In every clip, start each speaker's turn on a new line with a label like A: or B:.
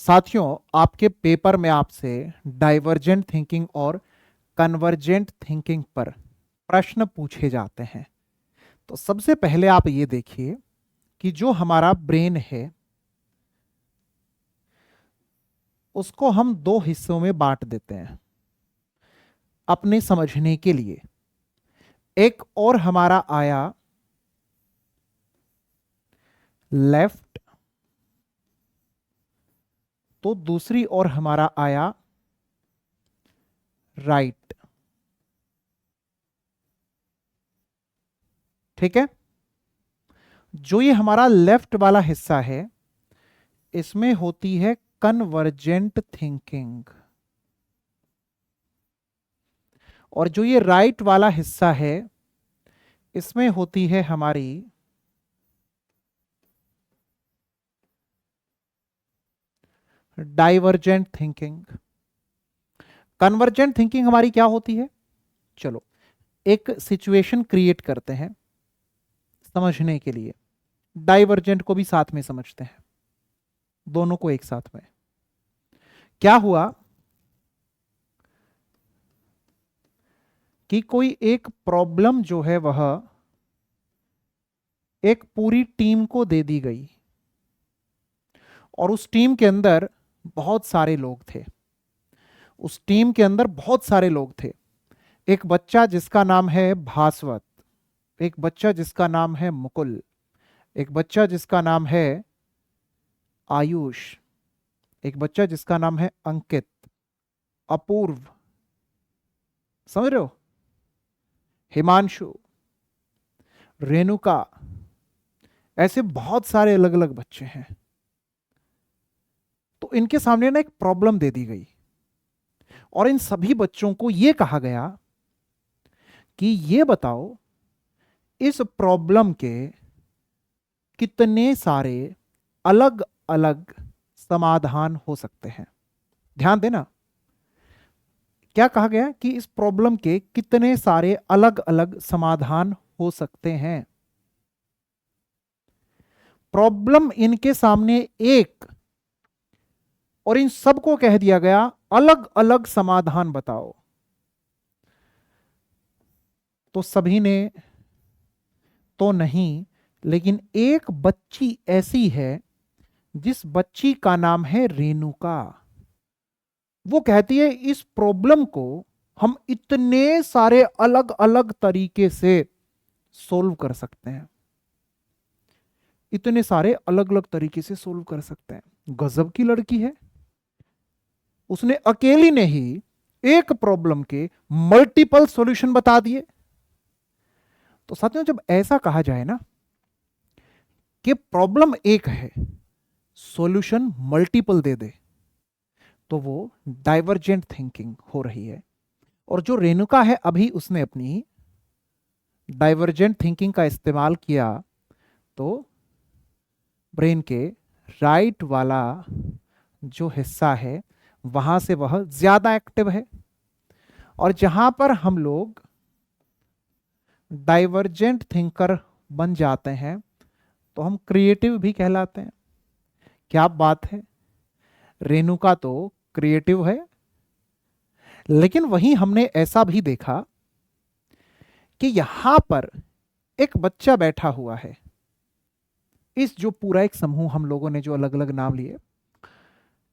A: साथियों, आपके पेपर में आपसे डाइवर्जेंट थिंकिंग और कन्वर्जेंट थिंकिंग पर प्रश्न पूछे जाते हैं। तो सबसे पहले आप ये देखिए कि जो हमारा ब्रेन है उसको हम दो हिस्सों में बांट देते हैं अपने समझने के लिए। एक और हमारा आया लेफ्ट, तो दूसरी ओर हमारा आया राइट। ठीक है। जो ये हमारा लेफ्ट वाला हिस्सा है इसमें होती है कन्वर्जेंट थिंकिंग, और जो ये राइट वाला हिस्सा है इसमें होती है हमारी डाइवर्जेंट थिंकिंग। कन्वर्जेंट थिंकिंग हमारी क्या होती है, चलो एक सिचुएशन क्रिएट करते हैं समझने के लिए। डाइवर्जेंट को भी साथ में समझते हैं, दोनों को एक साथ में। क्या हुआ कि कोई एक प्रॉब्लम जो है वह एक पूरी टीम को दे दी गई, और उस टीम के अंदर बहुत सारे लोग थे। उस टीम के अंदर बहुत सारे लोग थे। एक बच्चा जिसका नाम है भास्वत, एक बच्चा जिसका नाम है मुकुल, एक बच्चा जिसका नाम है आयुष, एक बच्चा जिसका नाम है अंकित, अपूर्व, समझ रहे हो, हिमांशु, रेणुका, ऐसे बहुत सारे अलग अलग बच्चे हैं। तो इनके सामने ना एक प्रॉब्लम दे दी गई, और इन सभी बच्चों को यह कहा गया कि ये बताओ इस प्रॉब्लम के कितने सारे अलग अलग समाधान हो सकते हैं। ध्यान देना, क्या कहा गया कि इस प्रॉब्लम के कितने सारे अलग अलग समाधान हो सकते हैं। प्रॉब्लम इनके सामने एक, और इन सबको कह दिया गया अलग अलग समाधान बताओ। तो सभी ने तो नहीं, लेकिन एक बच्ची ऐसी है जिस बच्ची का नाम है रेणुका। वो कहती है इस प्रॉब्लम को हम इतने सारे अलग अलग तरीके से सोल्व कर सकते हैं, इतने सारे अलग अलग तरीके से सोल्व कर सकते हैं। गजब की लड़की है, उसने अकेली ने ही एक प्रॉब्लम के मल्टीपल सॉल्यूशन बता दिए। तो साथियों, जब ऐसा कहा जाए ना कि प्रॉब्लम एक है, सॉल्यूशन मल्टीपल दे दे, तो वो डाइवर्जेंट थिंकिंग हो रही है। और जो रेणुका है अभी उसने अपनी डाइवर्जेंट थिंकिंग का इस्तेमाल किया, तो ब्रेन के राइट वाला जो हिस्सा है वहां से वह ज्यादा एक्टिव है। और जहां पर हम लोग डाइवर्जेंट थिंकर बन जाते हैं तो हम क्रिएटिव भी कहलाते हैं। क्या बात है, रेणुका तो क्रिएटिव है। लेकिन वहीं हमने ऐसा भी देखा कि यहां पर एक बच्चा बैठा हुआ है। इस जो पूरा एक समूह हम लोगों ने जो अलग अलग नाम लिए,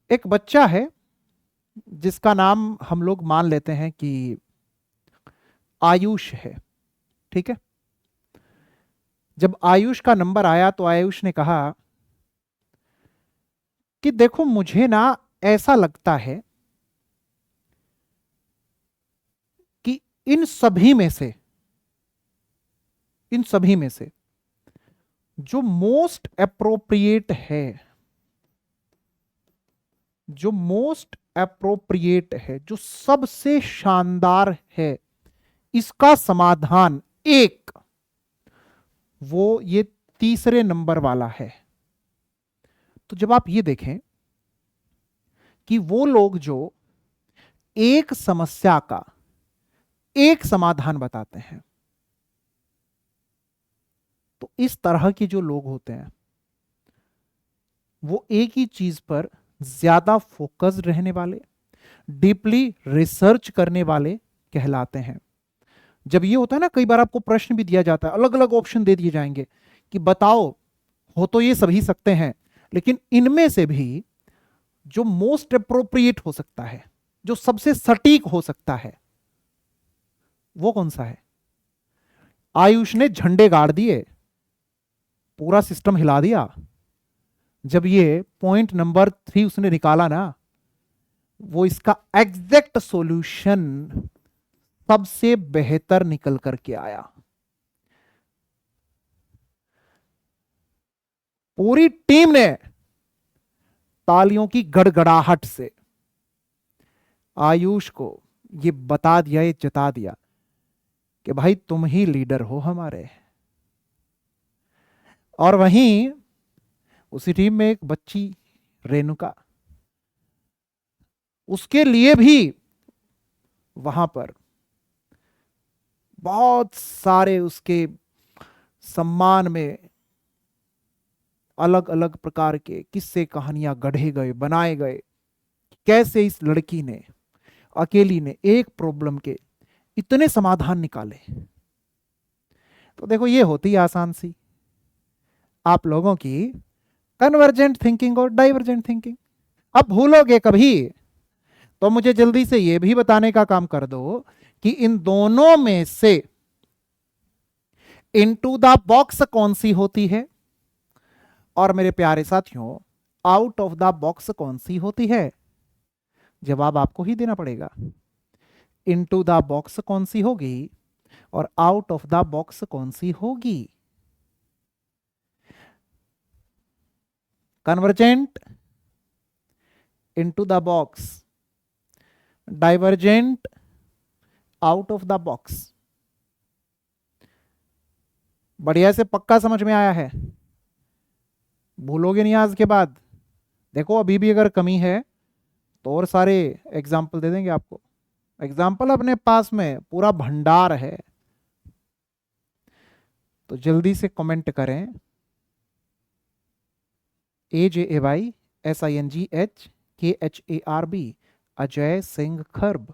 A: एक बच्चा है जिसका नाम हम लोग मान लेते हैं कि आयुष है। ठीक है। जब आयुष का नंबर आया तो आयुष ने कहा कि देखो मुझे ना ऐसा लगता है कि इन सभी में से जो मोस्ट अप्रोप्रिएट है, जो मोस्ट अप्रोप्रिएट है, जो सबसे शानदार है, इसका समाधान एक, वो ये तीसरे नंबर वाला है। तो जब आप ये देखें कि वो लोग जो एक समस्या का एक समाधान बताते हैं, तो इस तरह के जो लोग होते हैं वो एक ही चीज पर ज्यादा फोकस्ड रहने वाले, डीपली रिसर्च करने वाले कहलाते हैं। जब ये होता है ना, कई बार आपको प्रश्न भी दिया जाता है, अलग अलग ऑप्शन दे दिए जाएंगे कि बताओ, हो तो ये सभी सकते हैं, लेकिन इनमें से भी जो मोस्ट अप्रोप्रिएट हो सकता है, जो सबसे सटीक हो सकता है, वो कौन सा है? आयुष ने झंडे गाड़ दिए, पूरा सिस्टम हिला दिया। जब ये पॉइंट नंबर 3 उसने निकाला ना, वो इसका एग्जैक्ट सॉल्यूशन सबसे बेहतर निकल करके आया। पूरी टीम ने तालियों की गड़गड़ाहट से आयुष को ये बता दिया, ये जता दिया कि भाई तुम ही लीडर हो हमारे। और वहीं उसी टीम में एक बच्ची रेणुका, उसके लिए भी वहां पर बहुत सारे उसके सम्मान में अलग अलग प्रकार के किस्से कहानियां गढ़े गए, बनाए गए, कैसे इस लड़की ने अकेली ने एक प्रॉब्लम के इतने समाधान निकाले। तो देखो, ये होती है आसान सी आप लोगों की कन्वर्जेंट थिंकिंग और डाइवर्जेंट थिंकिंग। अब भूलोगे कभी तो मुझे जल्दी से ये भी बताने का काम कर दो कि इन दोनों में से इनटू द बॉक्स कौन सी होती है, और मेरे प्यारे साथियों आउट ऑफ द बॉक्स कौन सी होती है? जवाब आपको ही देना पड़ेगा। इनटू द बॉक्स कौन सी होगी और आउट ऑफ द बॉक्स कौन सी होगी? Convergent, into the box, divergent, out of the box. बढ़िया से पक्का समझ में आया है? भूलोगे नहीं आज के बाद। देखो अभी भी अगर कमी है तो और सारे एग्जाम्पल दे देंगे आपको। एग्जाम्पल अपने पास में पूरा भंडार है, तो जल्दी से कमेंट करें। AJAYSINGHKHARB, अजय सिंह खर्ब।